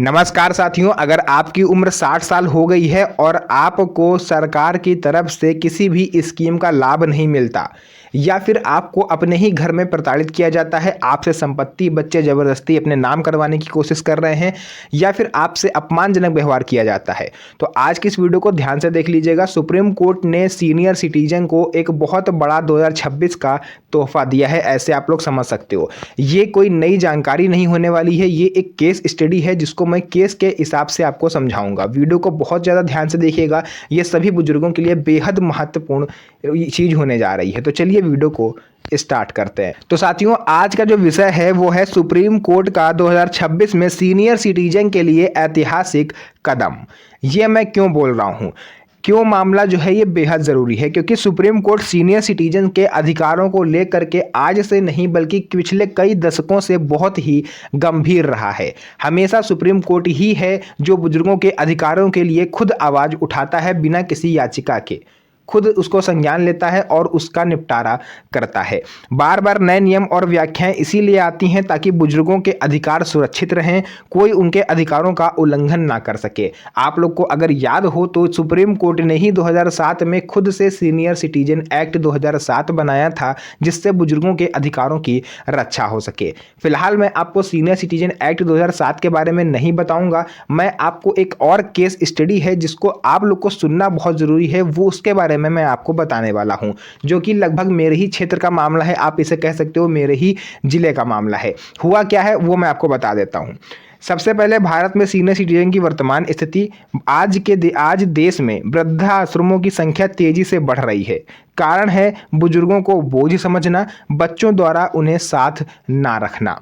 नमस्कार साथियों, अगर आपकी उम्र 60 साल हो गई है और आपको सरकार की तरफ से किसी भी स्कीम का लाभ नहीं मिलता या फिर आपको अपने ही घर में प्रताड़ित किया जाता है, आपसे संपत्ति बच्चे ज़बरदस्ती अपने नाम करवाने की कोशिश कर रहे हैं या फिर आपसे अपमानजनक व्यवहार किया जाता है, तो आज की इस वीडियो को ध्यान से देख लीजिएगा। सुप्रीम कोर्ट ने सीनियर सिटीजन को एक बहुत बड़ा 2026 का तोहफा दिया है, ऐसे आप लोग समझ सकते हो। ये कोई नई जानकारी नहीं होने वाली है, ये एक केस स्टडी है जिसको मैं केस के हिसाब से आपको समझाऊंगा। वीडियो को बहुत ज़्यादा ध्यान से देखिएगा, ये सभी बुजुर्गों के लिए बेहद महत्वपूर्ण चीज़ होने जा रही है। तो चलिए वीडियो को स्टार्ट करते हैं। तो साथियों, आज का जो विषय है वो है सुप्रीम कोर्ट का 2026 में सीनियर सिटीजन के लिए ऐतिहासिक कदम। ये मैं क्यों बोल रहा हूँ, क्यों मामला जो है ये बेहद ज़रूरी है, क्योंकि सुप्रीम कोर्ट सीनियर सिटीजन के अधिकारों को लेकर के आज से नहीं बल्कि पिछले कई दशकों से बहुत ही गंभीर रहा है। हमेशा सुप्रीम कोर्ट ही है जो बुजुर्गों के अधिकारों के लिए खुद आवाज़ उठाता है, बिना किसी याचिका के खुद उसको संज्ञान लेता है और उसका निपटारा करता है। बार बार नए नियम और व्याख्याएं इसीलिए आती हैं ताकि बुजुर्गों के अधिकार सुरक्षित रहें, कोई उनके अधिकारों का उल्लंघन ना कर सके। आप लोग को अगर याद हो तो सुप्रीम कोर्ट ने ही 2007 में खुद से सीनियर सिटीजन एक्ट 2007 बनाया था, जिससे बुजुर्गों के अधिकारों की रक्षा हो सके। फिलहाल मैं आपको सीनियर सिटीजन एक्ट 2007 के बारे में नहीं बताऊंगा, मैं आपको एक और केस स्टडी है जिसको आप लोग को सुनना बहुत ज़रूरी है, वो उसके बारे में मैं आपको बताने वाला हूं, जो कि लगभग मेरे ही क्षेत्र का मामला है। आप इसे कह सकते हो मेरे ही जिले का मामला है। हुआ क्या है वो मैं आपको बता देता हूं। सबसे पहले भारत में सीनियर सिटीजन की वर्तमान स्थिति। आज देश में वृद्धाश्रमों की संख्या तेजी से बढ़ रही है। कारण है बुजुर्गों को बोझ समझना, बच्चों द्वारा उन्हें साथ ना रखना।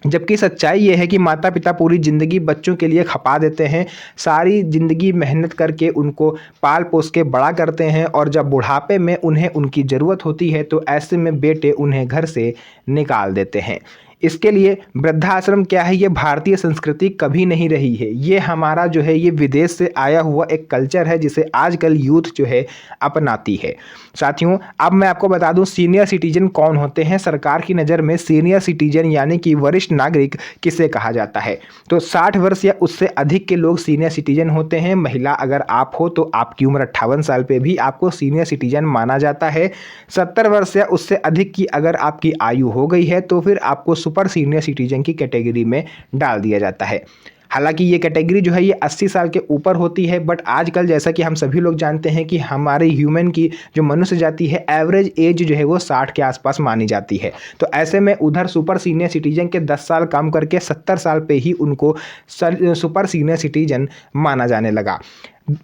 जबकि सच्चाई ये है कि माता पिता पूरी ज़िंदगी बच्चों के लिए खपा देते हैं, सारी ज़िंदगी मेहनत करके उनको पाल पोस के बड़ा करते हैं, और जब बुढ़ापे में उन्हें उनकी ज़रूरत होती है तो ऐसे में बेटे उन्हें घर से निकाल देते हैं। इसके लिए वृद्धाश्रम क्या है, ये भारतीय संस्कृति कभी नहीं रही है। ये हमारा जो है ये विदेश से आया हुआ एक कल्चर है जिसे आजकल यूथ जो है अपनाती है। साथियों, अब मैं आपको बता दूं सीनियर सिटीजन कौन होते हैं। सरकार की नज़र में सीनियर सिटीजन यानी कि वरिष्ठ नागरिक किसे कहा जाता है, तो 60 वर्ष या उससे अधिक के लोग सीनियर सिटीजन होते हैं। महिला अगर आप हो तो आपकी उम्र 58 साल पे भी आपको सीनियर सिटीजन माना जाता है। 70 वर्ष या उससे अधिक की अगर आपकी आयु हो गई है तो फिर आपको सुपर सीनियर सिटीजन की कैटेगरी में डाल दिया जाता है। हालांकि ये कैटेगरी जो है ये 80 साल के ऊपर होती है, बट आजकल जैसा कि हम सभी लोग जानते हैं कि हमारे ह्यूमन की जो मनुष्य जाति है एवरेज एज जो है वो 60 के आसपास मानी जाती है। तो ऐसे में उधर सुपर सीनियर सिटीजन के 10 साल काम करके 70 साल पे ही उनको सुपर सीनियर सिटीजन माना जाने लगा।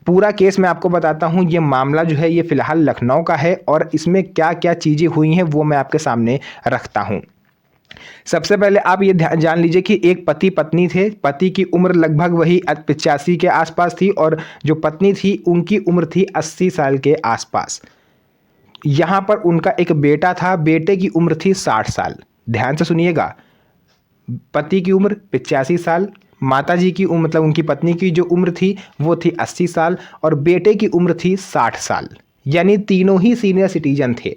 पूरा केस मैं आपको बताता हूँ। ये मामला जो है ये फिलहाल लखनऊ का है और इसमें क्या क्या चीज़ें हुई हैं वो मैं आपके सामने रखता हूँ। सबसे पहले आप ये जान लीजिए कि एक पति पत्नी थे। पति की उम्र लगभग वही 85 के आसपास थी और जो पत्नी थी उनकी उम्र थी 80 साल के आसपास। यहाँ पर उनका एक बेटा था, बेटे की उम्र थी 60 साल। ध्यान से सुनिएगा, पति की उम्र 85 साल, माता जी की उम्र मतलब उनकी पत्नी की जो उम्र थी वो थी 80 साल और बेटे की उम्र थी 60 साल। यानी तीनों ही सीनियर सिटीजन थे,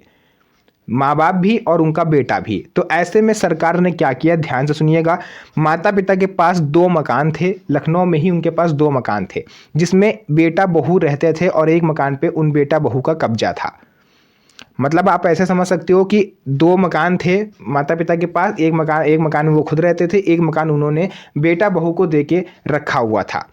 माँ बाप भी और उनका बेटा भी। तो ऐसे में सरकार ने क्या किया, ध्यान से सुनिएगा। माता पिता के पास 2 मकान थे, लखनऊ में ही उनके पास 2 मकान थे, जिसमें बेटा बहू रहते थे और एक मकान पे उन बेटा बहू का कब्जा था। मतलब आप ऐसे समझ सकते हो कि 2 मकान थे माता पिता के पास, एक मकान में वो खुद रहते थे, एक मकान उन्होंने बेटा बहू को दे के रखा हुआ था।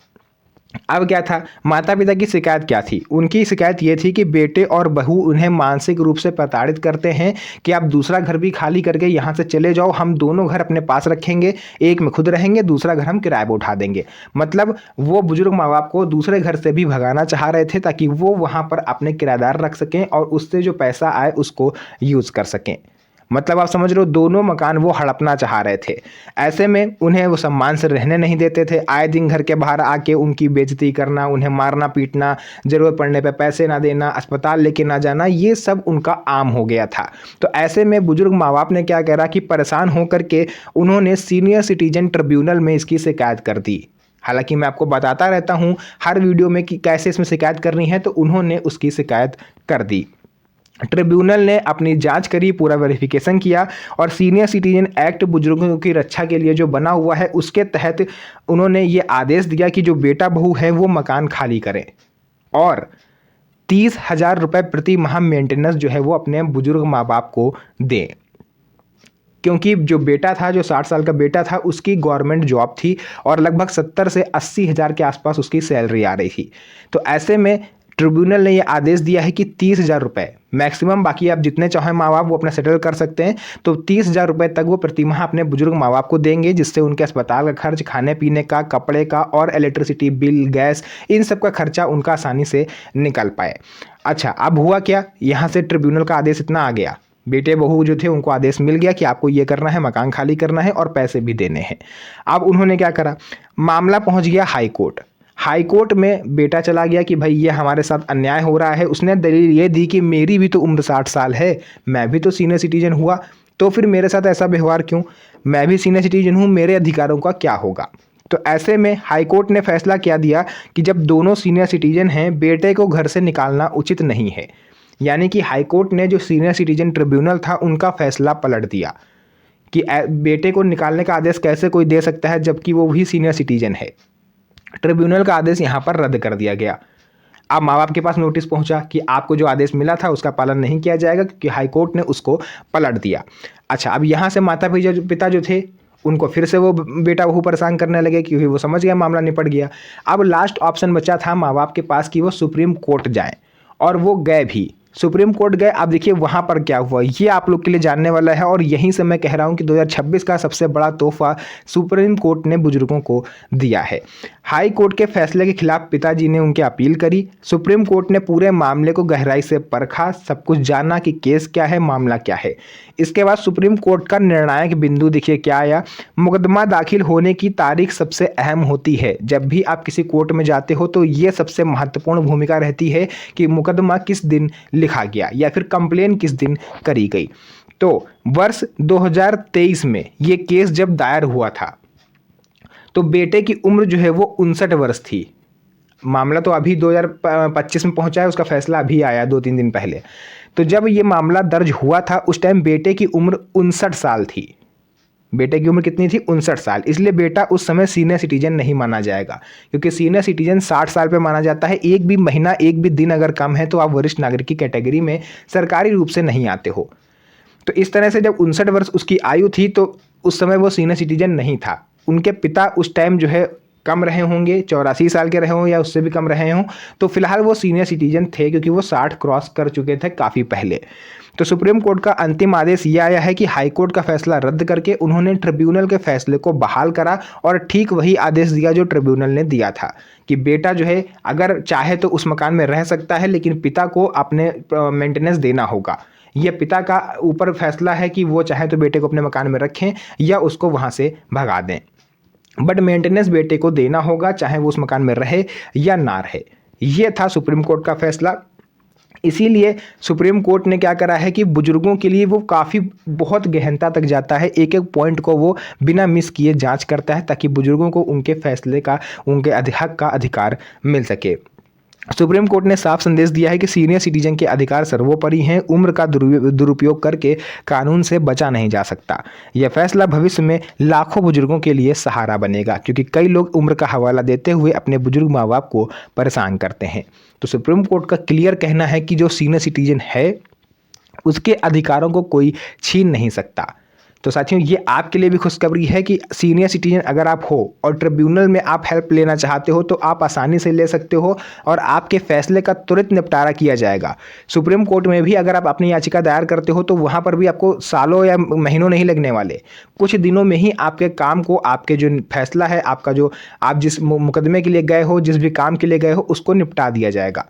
अब क्या था, माता पिता की शिकायत क्या थी, उनकी शिकायत ये थी कि बेटे और बहू उन्हें मानसिक रूप से प्रताड़ित करते हैं कि आप दूसरा घर भी खाली करके यहाँ से चले जाओ, हम दोनों घर अपने पास रखेंगे, एक में खुद रहेंगे, दूसरा घर हम किराए पर उठा देंगे। मतलब वो बुजुर्ग माँ बाप को दूसरे घर से भी भगाना चाह रहे थे ताकि वो वहाँ पर अपने किराएदार रख सकें और उससे जो पैसा आए उसको यूज़ कर सकें। मतलब आप समझ रहे हो, दोनों मकान वो हड़पना चाह रहे थे। ऐसे में उन्हें वो सम्मान से रहने नहीं देते थे, आए दिन घर के बाहर आके उनकी बेइज्जती करना, उन्हें मारना पीटना, ज़रूरत पड़ने पे पैसे ना देना, अस्पताल लेके ना जाना, ये सब उनका आम हो गया था। तो ऐसे में बुजुर्ग माँ बाप ने क्या करा कि परेशान होकर के उन्होंने सीनियर सिटीजन ट्रिब्यूनल में इसकी शिकायत कर दी। हालांकि मैं आपको बताता रहता हूँ हर वीडियो में कि कैसे इसमें शिकायत करनी है, तो उन्होंने उसकी शिकायत कर दी। ट्रिब्यूनल ने अपनी जांच करी, पूरा वेरिफिकेशन किया और सीनियर सिटीजन एक्ट बुजुर्गों की रक्षा के लिए जो बना हुआ है उसके तहत उन्होंने ये आदेश दिया कि जो बेटा बहू है वो मकान खाली करें और 30,000 रुपये प्रति माह मेंटेनेंस जो है वो अपने बुजुर्ग माँ बाप को दें। क्योंकि जो बेटा था, जो 60 साल का बेटा था, उसकी गवर्नमेंट जॉब थी और लगभग 70 से 80 हज़ार के आसपास उसकी सैलरी आ रही थी। तो ऐसे में ट्रिब्यूनल ने यह आदेश दिया है कि 30,000 रुपये मैक्सिमम, बाकी आप जितने चाहें माँ बाप वो अपना सेटल कर सकते हैं, तो 30,000 रुपये तक वो प्रति माह अपने बुजुर्ग माँ बाप को देंगे, जिससे उनके अस्पताल का खर्च, खाने पीने का, कपड़े का और इलेक्ट्रिसिटी बिल, गैस, इन सब का खर्चा उनका आसानी से निकल पाए। अच्छा, अब हुआ क्या, यहाँ से ट्रिब्यूनल का आदेश इतना आ गया, बेटे बहू जो थे उनको आदेश मिल गया कि आपको ये करना है, मकान खाली करना है और पैसे भी देने हैं। अब उन्होंने क्या करा, मामला पहुंच गया हाई कोर्ट। हाई कोर्ट में बेटा चला गया कि भाई ये हमारे साथ अन्याय हो रहा है। उसने दलील ये दी कि मेरी भी तो उम्र 60 साल है, मैं भी तो सीनियर सिटीजन हुआ, तो फिर मेरे साथ ऐसा व्यवहार क्यों, मैं भी सीनियर सिटीजन हूँ, मेरे अधिकारों का क्या होगा। तो ऐसे में हाई कोर्ट ने फैसला क्या दिया कि जब दोनों सीनियर सिटीजन हैं, बेटे को घर से निकालना उचित नहीं है। यानी कि हाई कोर्ट ने जो सीनियर सिटीजन ट्रिब्यूनल था उनका फैसला पलट दिया कि बेटे को निकालने का आदेश कैसे कोई दे सकता है जबकि वो भी सीनियर सिटीजन है। ट्रिब्यूनल का आदेश यहाँ पर रद्द कर दिया गया। अब माँ बाप के पास नोटिस पहुंचा कि आपको जो आदेश मिला था उसका पालन नहीं किया जाएगा, क्योंकि हाई कोर्ट ने उसको पलट दिया। अच्छा, अब यहाँ से माता पिता जो थे उनको फिर से वो बेटा बहू परेशान करने लगे, क्योंकि वो समझ गया मामला निपट गया। अब लास्ट ऑप्शन बचा था माँ बाप के पास कि वो सुप्रीम कोर्ट जाएं, और वो गए भी, सुप्रीम कोर्ट गए। अब देखिए वहाँ पर क्या हुआ ये आप लोग के लिए जानने वाला है, और यहीं से मैं कह रहा हूँ कि 2026 का सबसे बड़ा तोहफा सुप्रीम कोर्ट ने बुजुर्गों को दिया है। हाई कोर्ट के फैसले के खिलाफ पिताजी ने उनकी अपील करी। सुप्रीम कोर्ट ने पूरे मामले को गहराई से परखा, सब कुछ जाना कि केस क्या है, मामला क्या है। इसके बाद सुप्रीम कोर्ट का निर्णायक बिंदु देखिए क्या आया। मुकदमा दाखिल होने की तारीख सबसे अहम होती है। जब भी आप किसी कोर्ट में जाते हो तो ये सबसे महत्वपूर्ण भूमिका रहती है कि मुकदमा किस दिन लिखा गया या फिर कंप्लेन किस दिन करी गई। तो वर्ष 2023 में ये केस जब दायर हुआ था तो बेटे की उम्र जो है वो 59 वर्ष थी। मामला तो अभी 2025 में पहुंचा है, उसका फैसला अभी आया 2-3 दिन पहले। तो जब ये मामला दर्ज हुआ था उस टाइम बेटे की उम्र 59 साल थी। बेटे की उम्र कितनी थी? 59 साल। इसलिए बेटा उस समय सीनियर सिटीजन नहीं माना जाएगा, क्योंकि सीनियर सिटीजन 60 साल पे माना जाता है। एक भी महीना, एक भी दिन अगर कम है तो आप वरिष्ठ नागरिक की कैटेगरी में सरकारी रूप से नहीं आते हो। तो इस तरह से जब 59 वर्ष उसकी आयु थी तो उस समय वो सीनियर सिटीजन नहीं था। उनके पिता उस टाइम जो है कम रहे होंगे, 84 साल के रहे हों या उससे भी कम रहे हों, तो फिलहाल वो सीनियर सिटीजन थे क्योंकि वो 60 क्रॉस कर चुके थे काफ़ी पहले। तो सुप्रीम कोर्ट का अंतिम आदेश ये आया है कि हाई कोर्ट का फैसला रद्द करके उन्होंने ट्रिब्यूनल के फैसले को बहाल करा और ठीक वही आदेश दिया जो ट्रिब्यूनल ने दिया था कि बेटा जो है अगर चाहे तो उस मकान में रह सकता है, लेकिन पिता को अपने मेंटेनेंस देना होगा। ये पिता का ऊपर फैसला है कि वो चाहे तो बेटे को अपने मकान में रखें या उसको वहाँ से भगा दें, बट मेंटेनेंस बेटे को देना होगा, चाहे वो उस मकान में रहे या ना रहे। ये था सुप्रीम कोर्ट का फैसला। इसीलिए सुप्रीम कोर्ट ने क्या करा है कि बुजुर्गों के लिए वो काफ़ी बहुत गहनता तक जाता है, एक एक पॉइंट को वो बिना मिस किए जांच करता है ताकि बुजुर्गों को उनके फैसले का, उनके हक का अधिकार मिल सके। सुप्रीम कोर्ट ने साफ संदेश दिया है कि सीनियर सिटीजन के अधिकार सर्वोपरि हैं। उम्र का दुरुपयोग करके कानून से बचा नहीं जा सकता। यह फैसला भविष्य में लाखों बुजुर्गों के लिए सहारा बनेगा, क्योंकि कई लोग उम्र का हवाला देते हुए अपने बुजुर्ग माँ बाप को परेशान करते हैं। तो सुप्रीम कोर्ट का क्लियर कहना है कि जो सीनियर सिटीजन है उसके अधिकारों को कोई छीन नहीं सकता। तो साथियों, ये आपके लिए भी खुशखबरी है कि सीनियर सिटीजन अगर आप हो और ट्रिब्यूनल में आप हेल्प लेना चाहते हो तो आप आसानी से ले सकते हो और आपके फैसले का तुरंत निपटारा किया जाएगा। सुप्रीम कोर्ट में भी अगर आप अपनी याचिका दायर करते हो तो वहाँ पर भी आपको सालों या महीनों नहीं लगने वाले, कुछ दिनों में ही आपके काम को, आपके जो फैसला है, आपका जो आप जिस मुकदमे के लिए गए हो, जिस भी काम के लिए गए हो, उसको निपटा दिया जाएगा।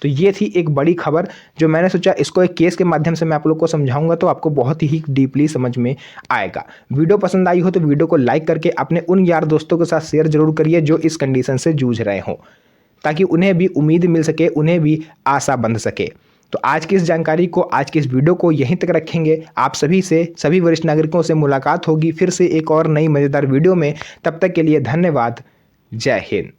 तो ये थी एक बड़ी खबर जो मैंने सोचा इसको एक केस के माध्यम से मैं आप लोग को समझाऊंगा तो आपको बहुत ही डीपली समझ में आएगा। वीडियो पसंद आई हो तो वीडियो को लाइक करके अपने उन यार दोस्तों के साथ शेयर जरूर करिए जो इस कंडीशन से जूझ रहे हों, ताकि उन्हें भी उम्मीद मिल सके, उन्हें भी आशा बंध सके। तो आज की इस जानकारी को, आज की इस वीडियो को यहीं तक रखेंगे। आप सभी से, सभी वरिष्ठ नागरिकों से मुलाकात होगी फिर से एक और नई मज़ेदार वीडियो में। तब तक के लिए धन्यवाद। जय हिंद।